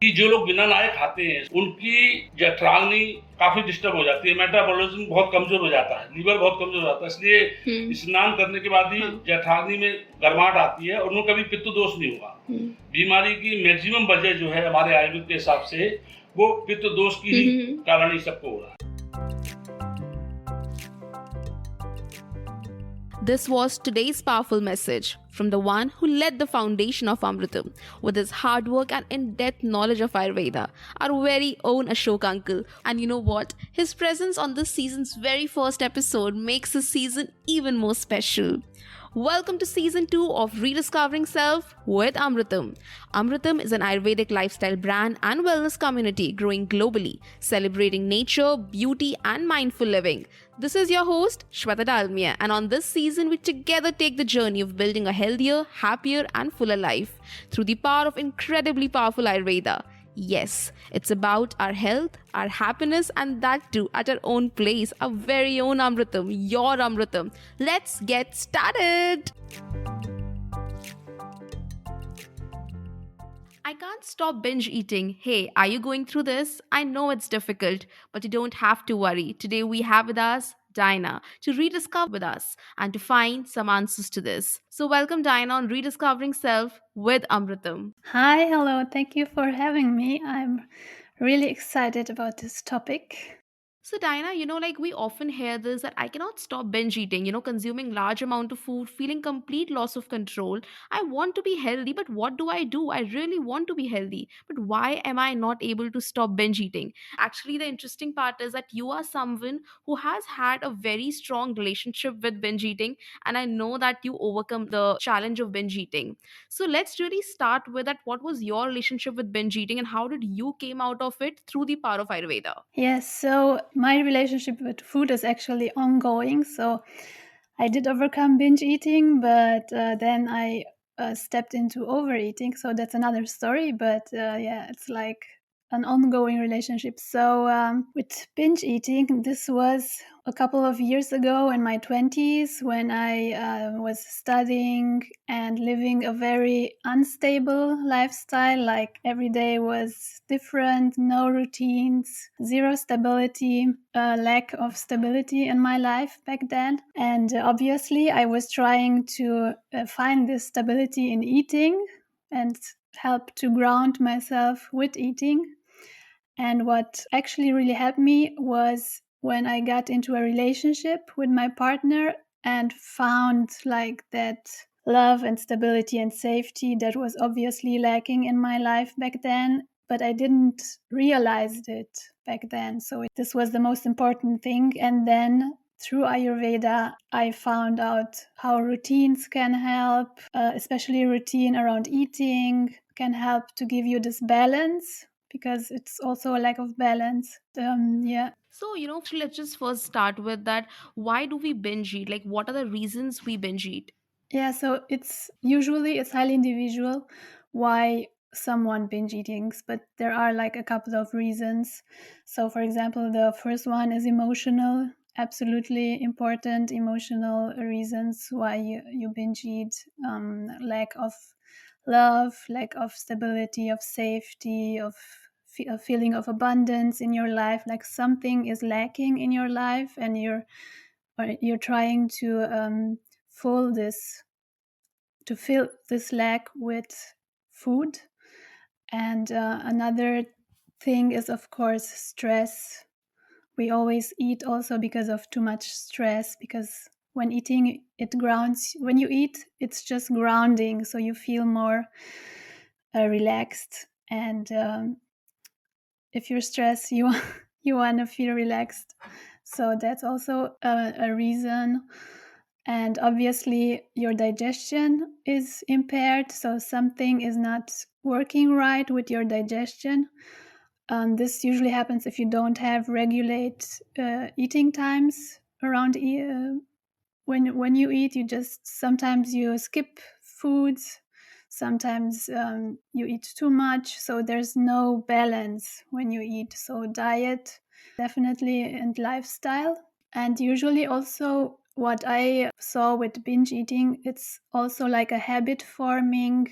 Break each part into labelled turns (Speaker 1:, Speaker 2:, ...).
Speaker 1: कि जो लोग बिना नहाए खाते हैं उनकी जठराग्नि काफी डिस्टर्ब हो जाती है, मेटाबॉलिज्म बहुत कमजोर हो जाता है, लीवर बहुत कमजोर हो जाता है, इसलिए स्नान करने के बाद ही जठराग्नि में गर्माहट आती है और उनको कभी पित्त दोष नहीं होगा। बीमारी की मैक्सिमम वजह जो है हमारे आयुर्वेद के हिसाब से वो पित्त दोष की ही कारण ही सबको हो रहा है।
Speaker 2: This was today's powerful message from the one who led the foundation of Amritam with his hard work and in-depth knowledge of Ayurveda, our very own Ashok uncle. And you know what? His presence on this season's very first episode makes this season even more special. Welcome to season 2 of Rediscovering Self with Amritam. Amritam is an Ayurvedic lifestyle brand and wellness community growing globally, celebrating nature, beauty, and mindful living. This is your host, Shweta, and on this season, we together take the journey of building a healthier, happier, and fuller life through the power of incredibly powerful Ayurveda. Yes, it's about our health, our happiness, and that too at our own place, our very own Amritam, your Amritam. Let's get started! I can't stop binge eating. Hey, are you going through this? I know it's difficult, but you don't have to worry. Today we have with us Diana to rediscover with us and to find some answers to this. So welcome Diana on Rediscovering Self with Amritam.
Speaker 3: Hi, hello. Thank you for having me. I'm really excited about this topic.
Speaker 2: So Diana, we often hear this that I cannot stop binge eating, consuming large amount of food, feeling complete loss of control. I want to be healthy, but what do? I really want to be healthy, but why am I not able to stop binge eating? Actually, the interesting part is that you are someone who has had a very strong relationship with binge eating, and I know that you overcome the challenge of binge eating. So let's really start with that. What was your relationship with binge eating and how did you came out of it through the power of Ayurveda?
Speaker 3: Yes, so my relationship with food is actually ongoing. So I did overcome binge eating, but then I stepped into overeating. So that's another story. But yeah, it's like an ongoing relationship. So with binge eating, this was a couple of years ago in my 20s when I was studying and living a very unstable lifestyle. Like every day was different, no routines, zero stability, lack of stability in my life back then. And obviously, I was trying to find this stability in eating and help to ground myself with eating. And what actually really helped me was when I got into a relationship with my partner and found like that love and stability and safety that was obviously lacking in my life back then, but I didn't realize it back then. So this was the most important thing. And then through Ayurveda, I found out how routines can help, especially routine around eating can help to give you this balance, because it's also a lack of balance. Yeah.
Speaker 2: So, let's just first start with that. Why do we binge eat? Like, what are the reasons we binge eat?
Speaker 3: Yeah, so it's highly individual why someone binge eatings, but there are like a couple of reasons. So for example, the first one is emotional, absolutely important emotional reasons why you binge eat. Lack of love, lack of stability, of safety, of a feeling of abundance in your life, like something is lacking in your life and you're trying to fill this lack with food. And another thing is, of course, stress. We always eat also because of too much stress, because when eating, it grounds. When you eat, it's just grounding, so you feel more relaxed. And if you're stressed, you want to feel relaxed. So that's also a reason. And obviously, your digestion is impaired, so something is not working right with your digestion. This usually happens if you don't have regulate eating times around when you eat. You just sometimes you skip foods, sometimes you eat too much, so there's no balance when you eat. So diet definitely, and lifestyle. And usually also what I saw with binge eating, it's also like a habit forming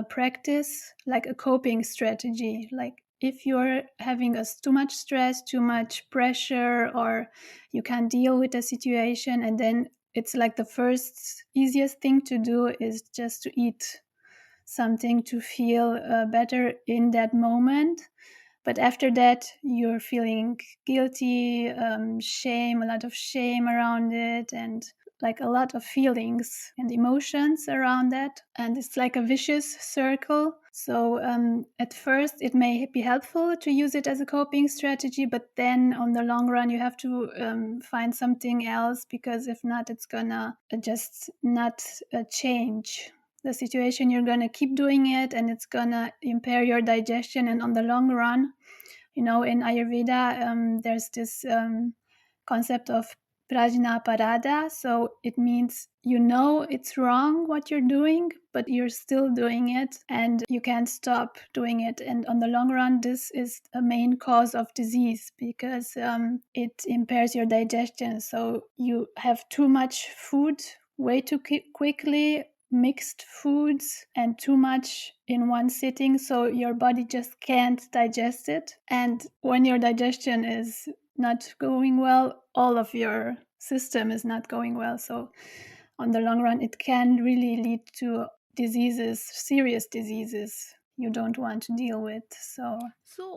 Speaker 3: practice like a coping strategy. Like if you're having too much stress, too much pressure, or you can't deal with the situation, and then it's like the first easiest thing to do is just to eat something to feel better in that moment. But after that, you're feeling guilty, shame, a lot of shame around it, and like a lot of feelings and emotions around that. And it's like a vicious circle. So at first, it may be helpful to use it as a coping strategy, but then on the long run, you have to find something else, because if not, it's gonna just not change the situation. You're gonna keep doing it, and it's gonna impair your digestion. And on the long run, in Ayurveda, there's this concept of prajna parada. So it means it's wrong what you're doing, but you're still doing it and you can't stop doing it. And on the long run, this is a main cause of disease, because it impairs your digestion. So you have too much food way too quickly, mixed foods, and too much in one sitting, so your body just can't digest it. And when your digestion is not going well, all of your system is not going well. So on the long run, it can really lead to diseases, serious diseases you don't want to deal with.
Speaker 2: So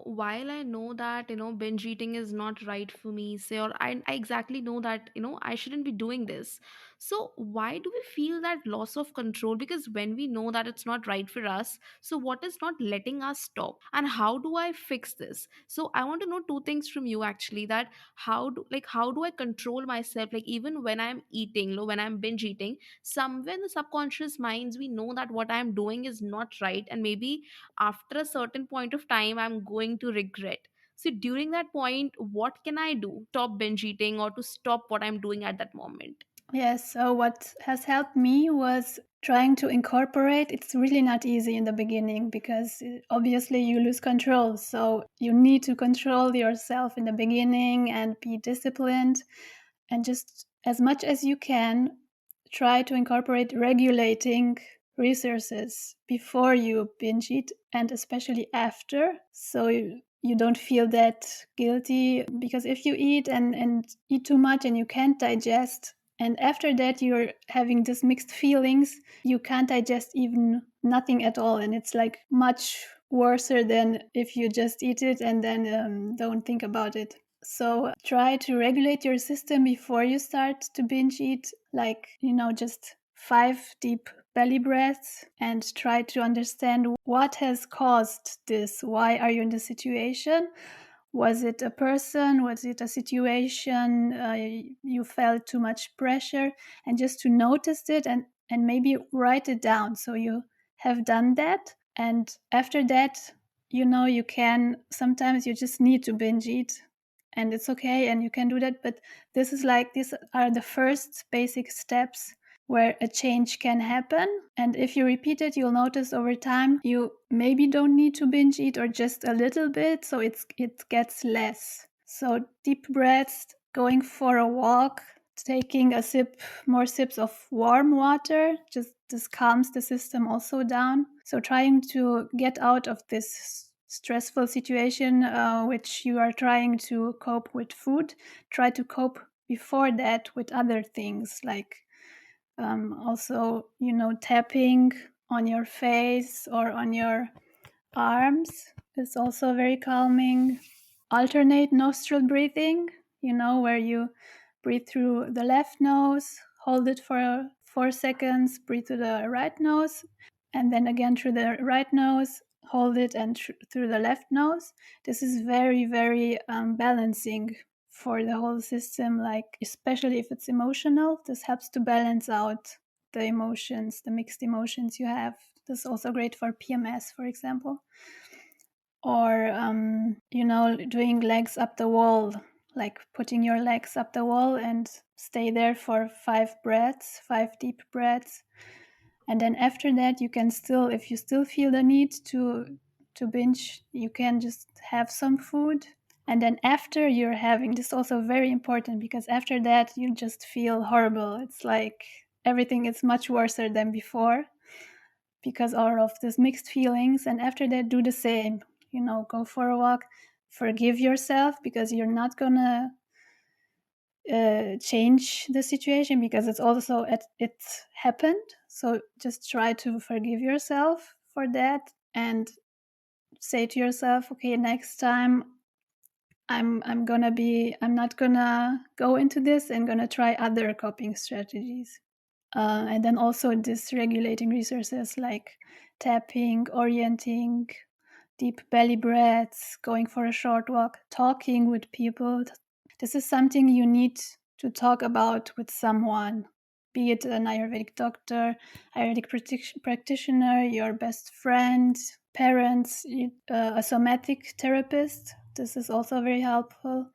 Speaker 2: while I know that, binge eating is not right for me, say, or I exactly know that, I shouldn't be doing this. So why do we feel that loss of control? Because when we know that it's not right for us, so what is not letting us stop? And how do I fix this? So I want to know two things from you actually, that how do I control myself? Like even when I'm eating, when I'm binge eating, somewhere in the subconscious minds, we know that what I'm doing is not right. And maybe after a certain point of time I'm going to regret. So during that point, what can I do? Stop binge eating or to stop what I'm doing at that moment?
Speaker 3: Yes, so what has helped me was trying to incorporate. It's really not easy in the beginning, because obviously you lose control. So you need to control yourself in the beginning and be disciplined, and just as much as you can, try to incorporate regulating resources before you binge eat, and especially after. So you don't feel that guilty, because if you eat and eat too much and you can't digest, and after that you're having these mixed feelings, you can't digest even nothing at all, and it's like much worse than if you just eat it and then don't think about it. So try to regulate your system before you start to binge eat, like, just 5 deep belly breaths, and try to understand what has caused this. Why are you in this situation? Was it a person? Was it a situation? You felt too much pressure, and just to notice it, and maybe write it down so you have done that. And after that, you can, sometimes you just need to binge eat, and it's okay, and you can do that. But these are the first basic steps where a change can happen. And if you repeat it, you'll notice over time you maybe don't need to binge eat, or just a little bit, so it gets less. So deep breaths, going for a walk, taking more sips of warm water, just this calms the system also down. So trying to get out of this stressful situation, which you are trying to cope with food, try to cope before that with other things, like also, tapping on your face or on your arms is also very calming. Alternate nostril breathing, where you breathe through the left nose, hold it for 4 seconds, breathe through the right nose, and then again through the right nose, hold it, and through the left nose. This is very, very balancing for the whole system, like especially if it's emotional. This helps to balance out the emotions, the mixed emotions you have. This is also great for PMS, for example. Or doing legs up the wall, like putting your legs up the wall and stay there for 5 deep breaths. And then after that, you can still, if you still feel the need to binge, you can just have some food. And then after you're having, this is also very important, because after that you just feel horrible. It's like everything is much worse than before. because all of these mixed feelings. And after that, do the same, go for a walk, forgive yourself, because you're not gonna change the situation, because it's happened. So just try to forgive yourself for that, and say to yourself, okay, next time I'm not gonna go into this, and gonna try other coping strategies. And then also dysregulating resources like tapping, orienting, deep belly breaths, going for a short walk, talking with people. This is something you need to talk about with someone, be it an Ayurvedic doctor, Ayurvedic practitioner, your best friend, parents, a somatic therapist. This is also very helpful.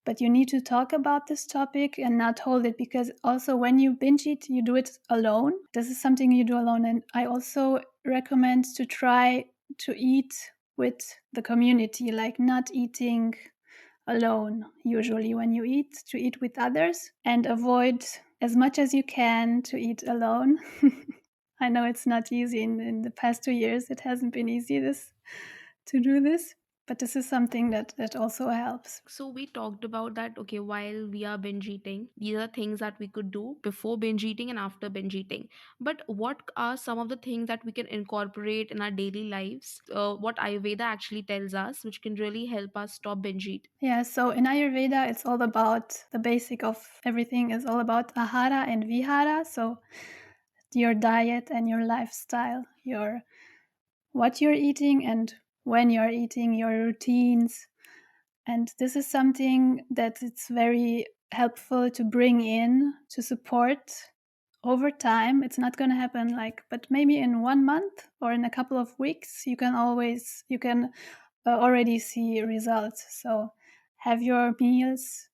Speaker 3: But you need to talk about this topic and not hold it, because also when you binge eat, you do it alone. This is something you do alone. And I also recommend to try to eat with the community, like not eating alone usually when you eat, to eat with others, and avoid as much as you can to eat alone. I know it's not easy. In the past 2 years, it hasn't been easy to do this, but this is something that also helps.
Speaker 2: So we talked about that, okay, while we are binge eating, these are things that we could do before binge eating and after binge eating. But what are some of the things that we can incorporate in our daily lives? What Ayurveda actually tells us, which can really help us stop binge eat?
Speaker 3: Yeah, so in Ayurveda, it's all about the basic of everything is all about ahara and vihara. So your diet and your lifestyle, what you're eating and when you're eating, your routines. And this is something that it's very helpful to bring in to support over time. It's not going to happen but maybe in 1 month or in a couple of weeks, you can already see results. So have your meals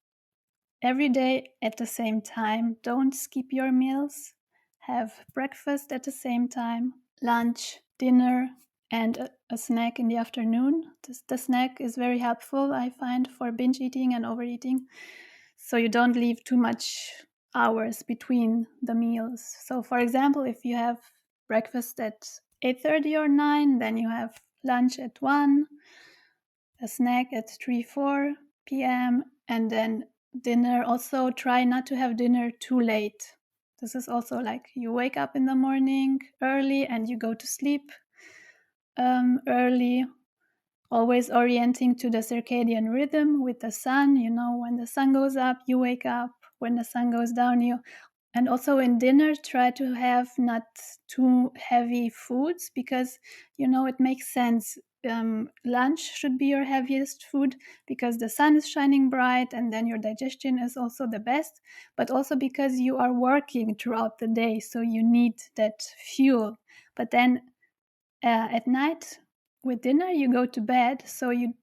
Speaker 3: every day at the same time. Don't skip your meals. Have breakfast at the same time, lunch, dinner, and a snack in the afternoon. The snack is very helpful, I find, for binge eating and overeating. So you don't leave too much hours between the meals. So for example, if you have breakfast at 8:30 or 9, then you have lunch at 1, a snack at 3, 4 p.m., and then dinner. Also, try not to have dinner too late. This is also like you wake up in the morning early and you go to sleep early, always orienting to the circadian rhythm with the sun. When the sun goes up, you wake up. When the sun goes down, you. And also in dinner, try to have not too heavy foods, because it makes sense. Lunch should be your heaviest food, because the sun is shining bright, and then your digestion is also the best, but also because you are working throughout the day, so you need that fuel. But then at night with dinner, you go to bed, so you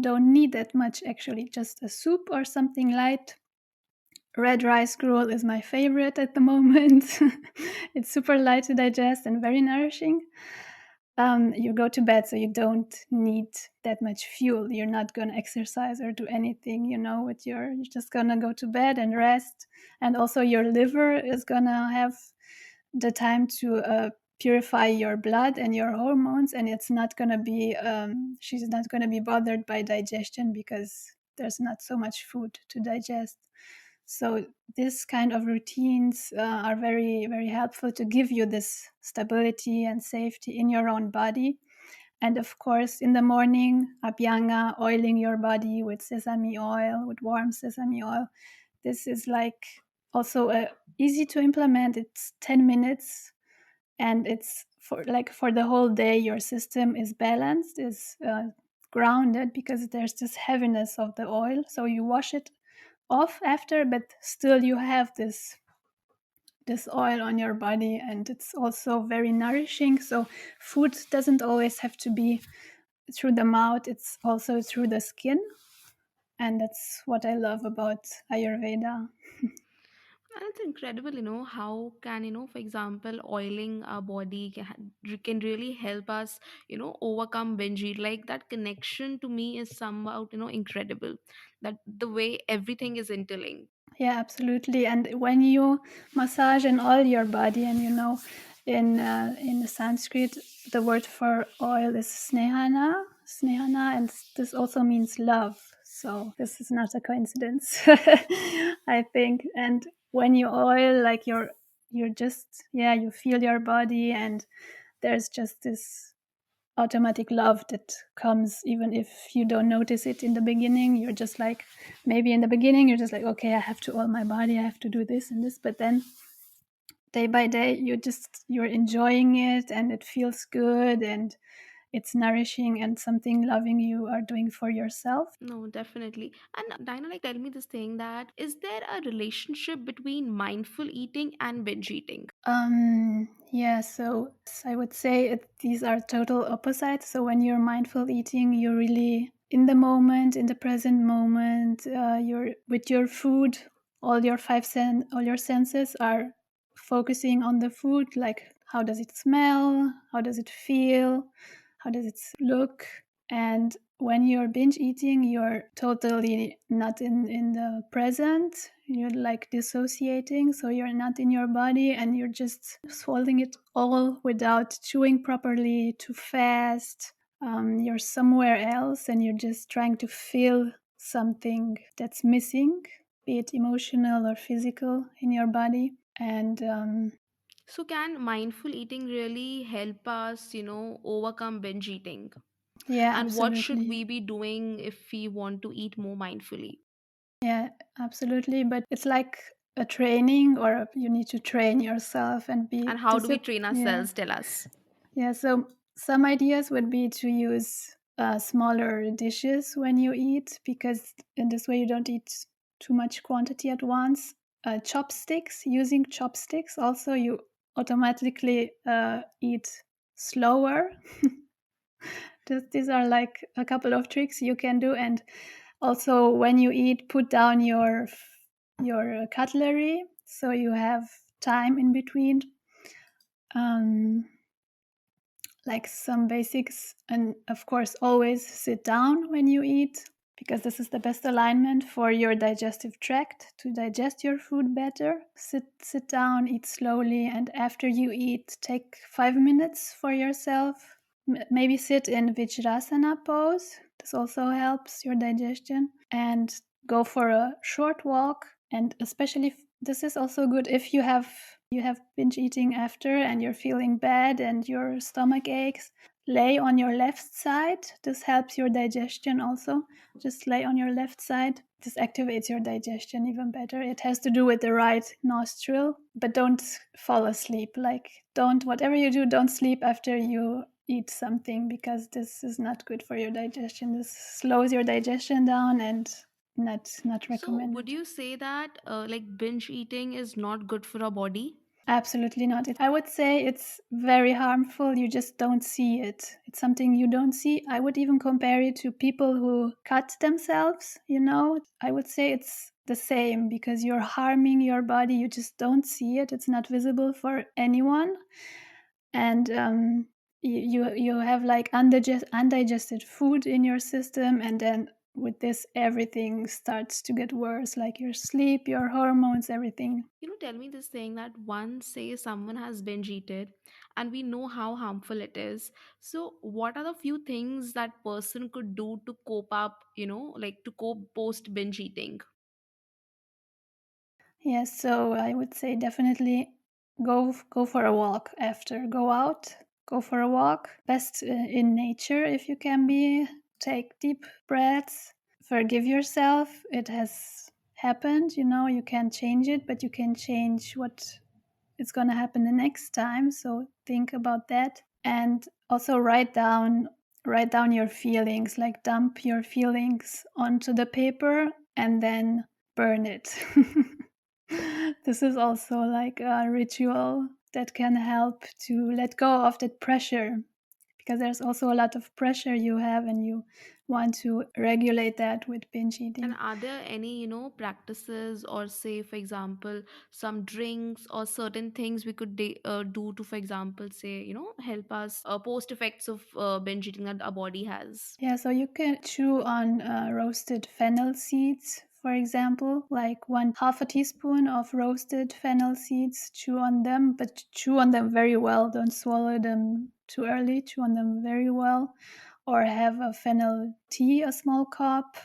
Speaker 3: don't need that much, actually. Just a soup or something light. Red rice gruel is my favorite at the moment. It's super light to digest and very nourishing. You go to bed, so you don't need that much fuel. You're not going to exercise or do anything, you're just going to go to bed and rest. And also your liver is going to have the time to purify your blood and your hormones, and it's not going to be she's not going to be bothered by digestion, because there's not so much food to digest. So this kind of routines are very, very helpful to give you this stability and safety in your own body. And of course, in the morning, abhyanga, oiling your body with sesame oil, with warm sesame oil. This is also easy to implement. It's 10 minutes, and it's for the whole day. Your system is balanced, is grounded, because there's this heaviness of the oil. So you wash it off after, but still you have this oil on your body, and it's also very nourishing. So food doesn't always have to be through the mouth, it's also through the skin, and that's what I love about Ayurveda.
Speaker 2: And it's incredible, how can, for example, oiling our body can really help us, overcome binge eat. Like that connection to me is somehow, incredible. That the way everything is interlinked.
Speaker 3: Yeah, absolutely. And when you massage and oil your body, and In the Sanskrit, the word for oil is snehana, and this also means love. So this is not a coincidence, I think. And when you oil, like you're just, yeah, you feel your body, and there's just this automatic love that comes even if you don't notice it in the beginning. You're just like, maybe in the beginning you're just like, okay, I have to oil my body, I have to do this and this, but then day by day you're enjoying it, and it feels good, and it's nourishing, and something loving you are doing for yourself.
Speaker 2: No, definitely. And Dinah, like, tell me this thing, that is there a relationship between mindful eating and binge eating?
Speaker 3: Yeah, so I would say these are total opposites. So when you're mindful eating, you're really in the moment, in the present moment. You're with your food. All your senses are focusing on the food. Like, how does it smell? How does it feel? How does it look? And when you're binge eating, you're totally not in the present. You're like dissociating, so you're not in your body, and you're just swallowing it all without chewing properly, too fast. You're somewhere else, and you're just trying to feel something that's missing, be it emotional or physical, in your body. And
Speaker 2: So can mindful eating really help us, overcome binge eating?
Speaker 3: yeah,
Speaker 2: And what should
Speaker 3: absolutely.
Speaker 2: we be doing if we want to eat more mindfully?
Speaker 3: Yeah, absolutely. But it's like a training, or you need to train yourself and be
Speaker 2: And how do we
Speaker 3: disciplined.
Speaker 2: train
Speaker 3: Yeah.
Speaker 2: ourselves? Tell us.
Speaker 3: Yeah. So some ideas would be to use smaller dishes when you eat, because in this way you don't eat too much quantity at once. Chopsticks, using chopsticks, also you automatically eat slower. These are like a couple of tricks you can do. And also, when you eat, put down your cutlery, so you have time in between. Um, like some basics, and of course, always sit down when you eat, because this is the best alignment for your digestive tract to digest your food better. Sit down, eat slowly, and after you eat, take 5 minutes for yourself. Maybe sit in Vajrasana pose. This also helps your digestion. And go for a short walk. And especially, this is also good if you have binge eating after and you're feeling bad and your stomach aches. Lay on your left side. This helps your digestion also. Just lay on your left side. This activates your digestion even better. It has to do with the right nostril, but don't fall asleep. Like, don't, whatever you do, don't sleep after you eat something, because this is not good for your digestion. This slows your digestion down, and not
Speaker 2: So would
Speaker 3: recommended.
Speaker 2: you say that like binge eating is not good for our body?
Speaker 3: Absolutely not. I would say it's very harmful. You just don't see it. It's something you don't see. I would even compare it to people who cut themselves, I would say it's the same, because you're harming your body. You just don't see it. It's not visible for anyone. And you have like undigested food in your system, and then with this everything starts to get worse, like your sleep, your hormones, everything.
Speaker 2: Tell me this thing, that once say someone has binge eaten and we know how harmful it is. So what are the few things that person could do to cope up, like to cope post binge eating?
Speaker 3: Yes, so I would say definitely go for a walk after. Go out, go for a walk. Best in nature if you can be. Take deep breaths. Forgive yourself. It has happened, you can't change it, but you can change what is going to happen the next time. So think about that, and also write down your feelings, like dump your feelings onto the paper and then burn it. This is also like a ritual that can help to let go of that pressure, because there's also a lot of pressure you have, and you want to regulate that with binge
Speaker 2: And
Speaker 3: eating.
Speaker 2: are there any, practices, or say, for example, some drinks or certain things we could do to, for example, say, help us post effects of binge eating that our body has?
Speaker 3: Yeah, so you can chew on roasted fennel seeds for example, like 1/2 a teaspoon of roasted fennel seeds, chew on them, but chew on them very well. Don't swallow them too early, chew on them very well. Or have a fennel tea, a small cup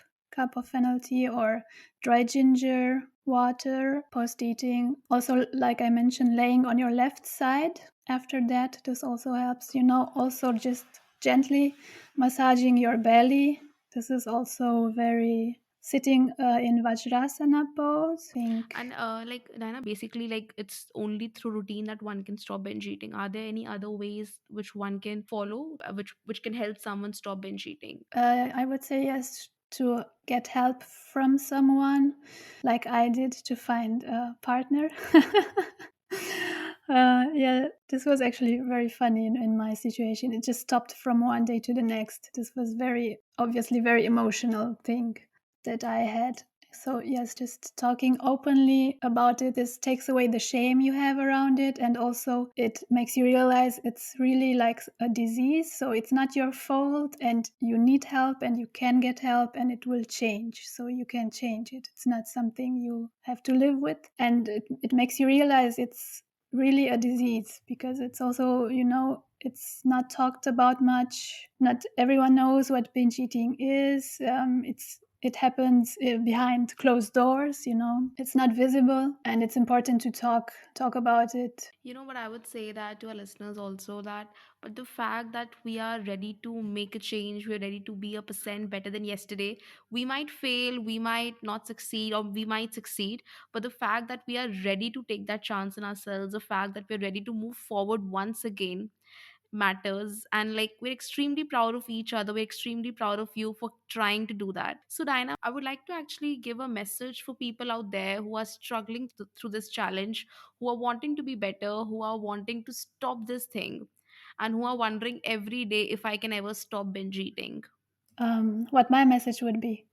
Speaker 3: of fennel tea, or dry ginger water post-eating. Also, like I mentioned, laying on your left side after that, this also helps. Also just gently massaging your belly. This is also very sitting in Vajrasana pose.
Speaker 2: And like Diana, basically, like it's only through routine that one can stop binge eating. Are there any other ways which one can follow, which can help someone stop binge eating?
Speaker 3: I would say yes, to get help from someone, like I did, to find a partner. Yeah, this was actually very funny in my situation. It just stopped from one day to the next. This was obviously very emotional thing that I had. So yes, just talking openly about it, this takes away the shame you have around it, and also it makes you realize it's really like a disease, so it's not your fault, and you need help, and you can get help, and it will change. So you can change it. It's not something you have to live with, and it makes you realize it's really a disease, because it's also, it's not talked about much. Not everyone knows what binge eating is. It happens behind closed doors. It's not visible, and it's important to talk about it.
Speaker 2: You know what, I would say that to our listeners also, that but the fact that we are ready to make a change, we're ready to be 1% better than yesterday. We might fail, we might not succeed, or we might succeed, but the fact that we are ready to take that chance in ourselves, the fact that we're ready to move forward once again, matters. And like, we're extremely proud of each other, we're extremely proud of you for trying to do that. So Diana, I would like to actually give a message for people out there who are struggling through this challenge, who are wanting to be better, who are wanting to stop this thing, and who are wondering every day if I can ever stop binge eating.
Speaker 3: What my message would be.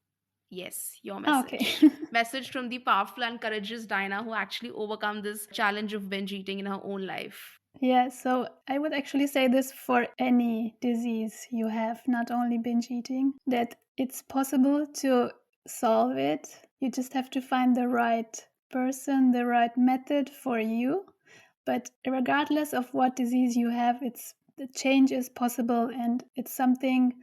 Speaker 2: Yes, your
Speaker 3: Okay.
Speaker 2: message. Message from the powerful and courageous Diana, who actually overcome this challenge of binge eating in her own life.
Speaker 3: Yeah, so I would actually say this for any disease you have, not only binge eating, that it's possible to solve it. You just have to find the right person, the right method for you. But regardless of what disease you have, the change is possible, and it's something.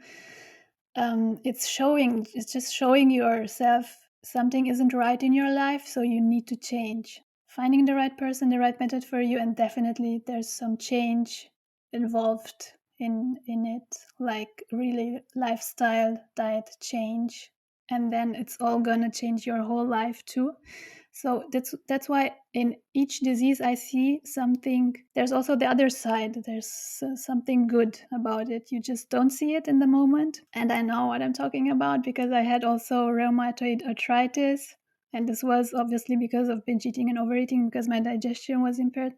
Speaker 3: It's just showing yourself something isn't right in your life, so you need to change. Finding the right person, the right method for you, and definitely there's some change involved in it, like really lifestyle, diet change, and then it's all gonna change your whole life too. So that's why in each disease I see something. There's also the other side. There's something good about it. You just don't see it in the moment. And I know what I'm talking about because I had also rheumatoid arthritis, and this was obviously because of binge eating and overeating, because my digestion was impaired.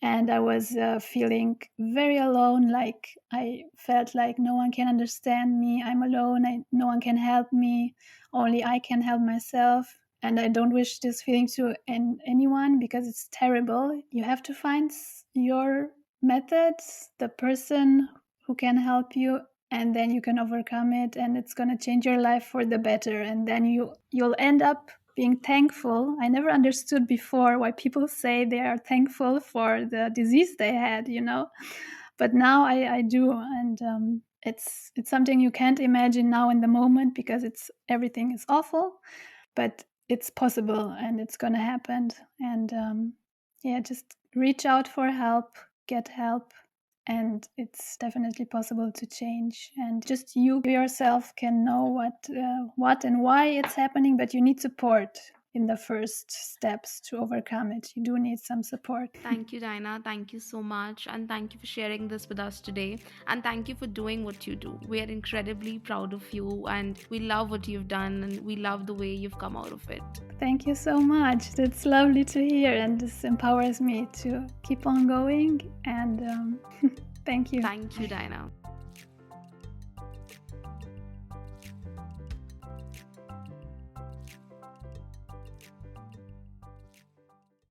Speaker 3: And I was feeling very alone. Like I felt like no one can understand me. I'm alone. No one can help me. Only I can help myself. And I don't wish this feeling to anyone, because it's terrible. You have to find your methods, the person who can help you, and then you can overcome it, and it's going to change your life for the better. And then you'll end up being thankful. I never understood before why people say they are thankful for the disease they had, but now I do. And it's something you can't imagine now in the moment, because everything is awful, but it's possible and it's gonna happen. And yeah, just reach out for help, get help, and it's definitely possible to change. And just you yourself can know what and why it's happening, but you need support in the first steps to overcome it. You do need some support.
Speaker 2: Thank you, Diana. Thank you so much. And thank you for sharing this with us today. And thank you for doing what you do. We are incredibly proud of you, and we love what you've done, and we love the way you've come out of it.
Speaker 3: Thank you so much. That's lovely to hear, and this empowers me to keep on going. And thank you.
Speaker 2: Thank you, Diana.